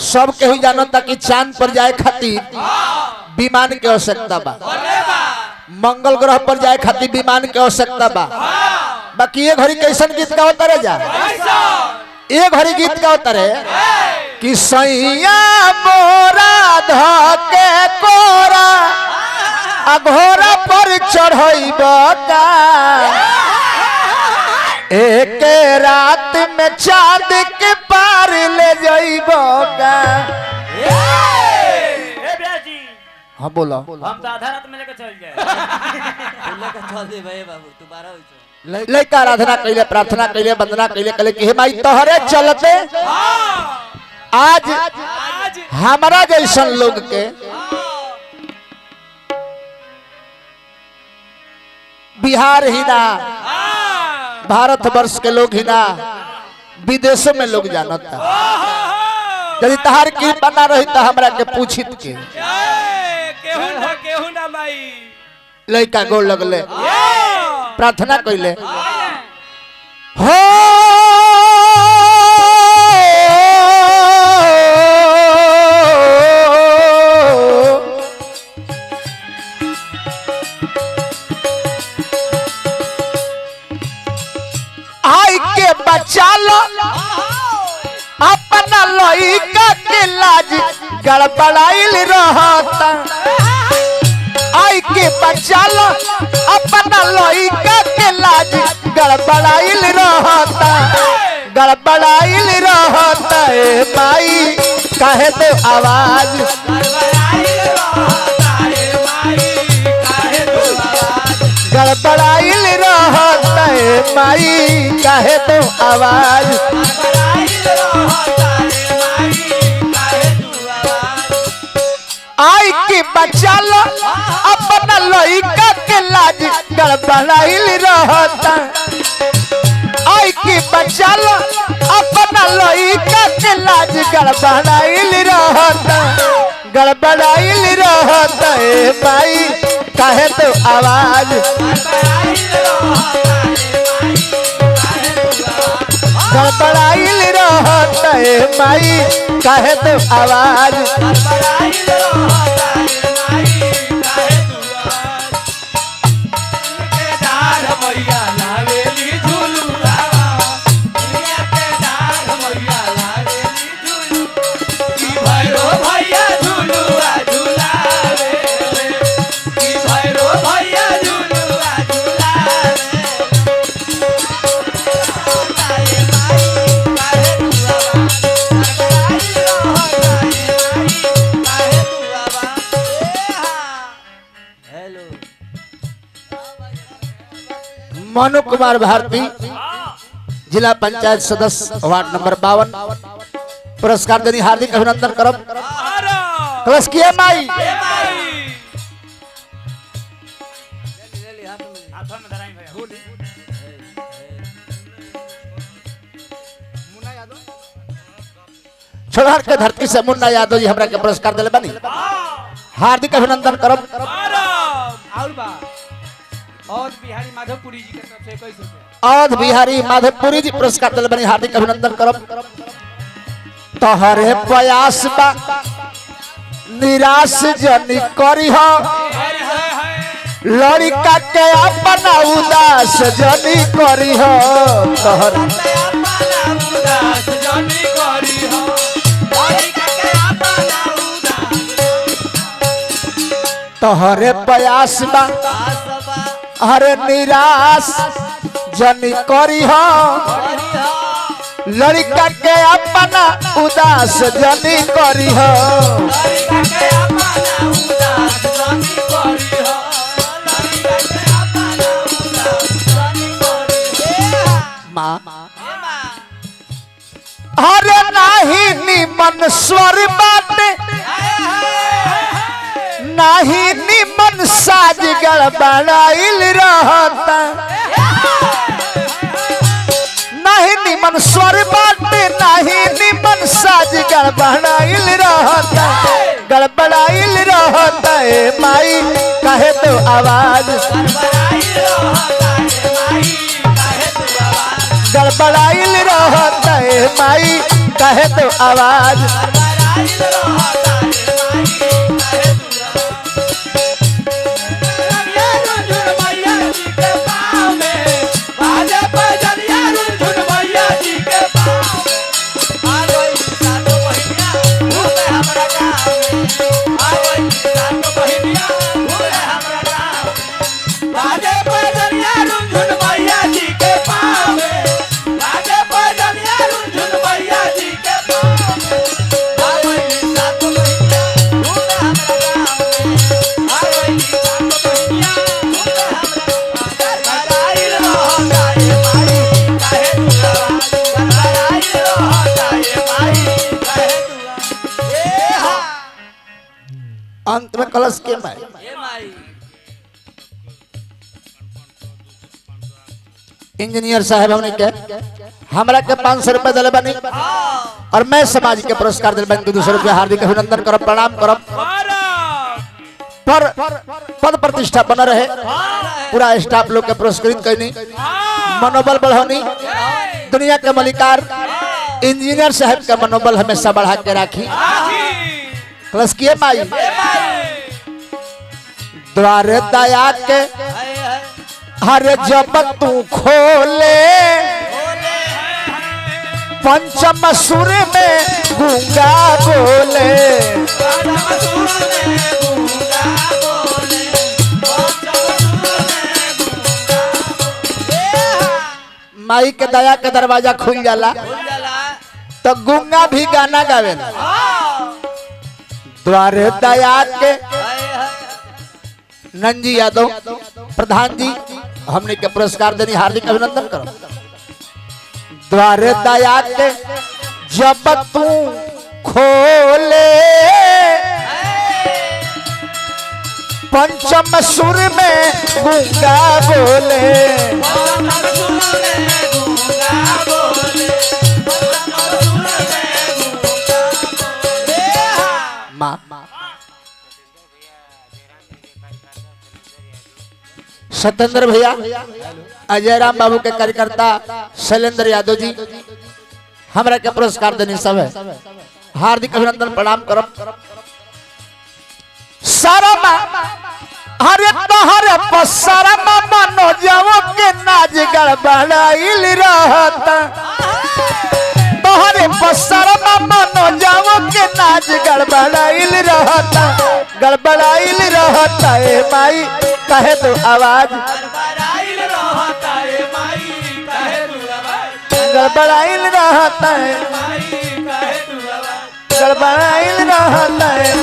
सब केहू जानता कि चांद पर जाए खातिर विमान के आवश्यकता बा, मंगल ग्रह पर जाए खातिर विमान के आवश्यकता बा। बाकी ये घड़ी कैसन गीत गावता रे जा, ये घड़ी गीत गावता रे कि सैया मोरा धके कोरा अघोरा पर चढ़इब का, एक रात में चांद के पार ले जाइब का। हाँ बोला, हम तो आधा रात में लेकर चल जाए। लेकर चल दे भाई बाबू, दोबारा हो लइका आराधना कैले, प्रार्थना कैले, वंदना कैले, कहले कि हे माई तोहरे चलते आज हमारा जैसन लोग के बिहार ही ना भारत वर्ष के लोग ही ना विदेशों में लोग जानता। यदि तहार कृपा ना रही तो हमरा के पूछित के केहू ना माई लइका गोड़ लगले, प्रार्थना कैले हो आई के बचा लो अपना लइका के लाज गड़बड़ाइल रहता। आई के बचा लो अपना लइका के लाज गड़बड़ाइल रहता, गड़बड़ाइल रहता। ए माई काहे तो आवाज गड़बड़ाइल रहता। ए माई काहे तो आवाज आई के बचा लो अपना लइका के लाज गड़बड़ाइल रहता। आई के बचा लो अपना लइका के लाज गड़बड़ाइल रहता, गड़बड़ाइल रहता। ए माई काहे तो आवाज गड़बड़ाइल रहता। ए माई काहे तो आवाज मनु कुमार भारती जिला पंचायत सदस्य वार्ड नंबर 52 पुरस्कार देनी हार्दिक अभिनंदन करब। क्लस किए माई छोड़हर के धरती से मुन्ना यादव जी हमरा के पुरस्कार दिले बनी, हार्दिक अभिनंदन करब। और बिहारी माधवपुरी जी के तरफ से 21 रुपया, और बिहारी माधवपुरी जी पुरस्कार दिले बनी, हार्दिक अभिनंदन करब। तोहरे प्रयास बा निराश जनी करी हो, लड़का के अपना उदास जनी करी हो। तोहरे प्रयास बा अरे निराश जनी करी हो, लड़का के अपना उदास जनी करी हो। माँ अरे नाही निमन स्वर बाटे नाही निमन साज गड़बड़ाइल रहता, नहीं निमन स्वर बाटे नहीं निमन साज गड़बड़ाइल रहता, गड़बड़ाइल रहता। ए माई काहे तो आवाज गड़बड़ाइल रहता। ए माई काहे तो आवाज अंत में कलश के माई ए माई इंजीनियर साहब हमने के हमरा के 500 रुपए दिले बनी और मैं समाज के पुरस्कार दिले बनी 200 रुपए हार्दिक अभिनंदन करब प्रणाम करब पर पद प्रतिष्ठा बना रहे पूरा स्टाफ लोग के पुरस्कृत करनी मनोबल बढ़ानी दुनिया के मलिकार इंजीनियर साहब का मनोबल हमेशा बढ़ा के राखी प्लस किए माई द्वार दया के हर जब तू खोले पंचम सुर में गूंगा बोले माई के दया के दरवाजा खुल जाला तो गूंगा भी गाना गावे द्वार दया के नंजी यादव प्रधान जी हमने के पुरस्कार देनी हार्दिक अभिनंदन करो द्वार दया के जब तू खोले पंचम सुर में गूंगा बोले माँ सत्येंद्र भैया अजय राम बाबू के कार्यकर्ता शैलेंद्र यादव जी हमरा के पुरस्कार देने सब है हार्दिक अभिनंदन प्रणाम करब सारा हरे तोहरे पसारा मनो जाओ के नाच गड़बड़ाइल रहता तोहरे पसारा मनो जाओ के नाच गड़बड़ाइल रहता ए माई कहे तो आवाज गड़बड़ाइल रहता है गड़बड़ाइल रहता है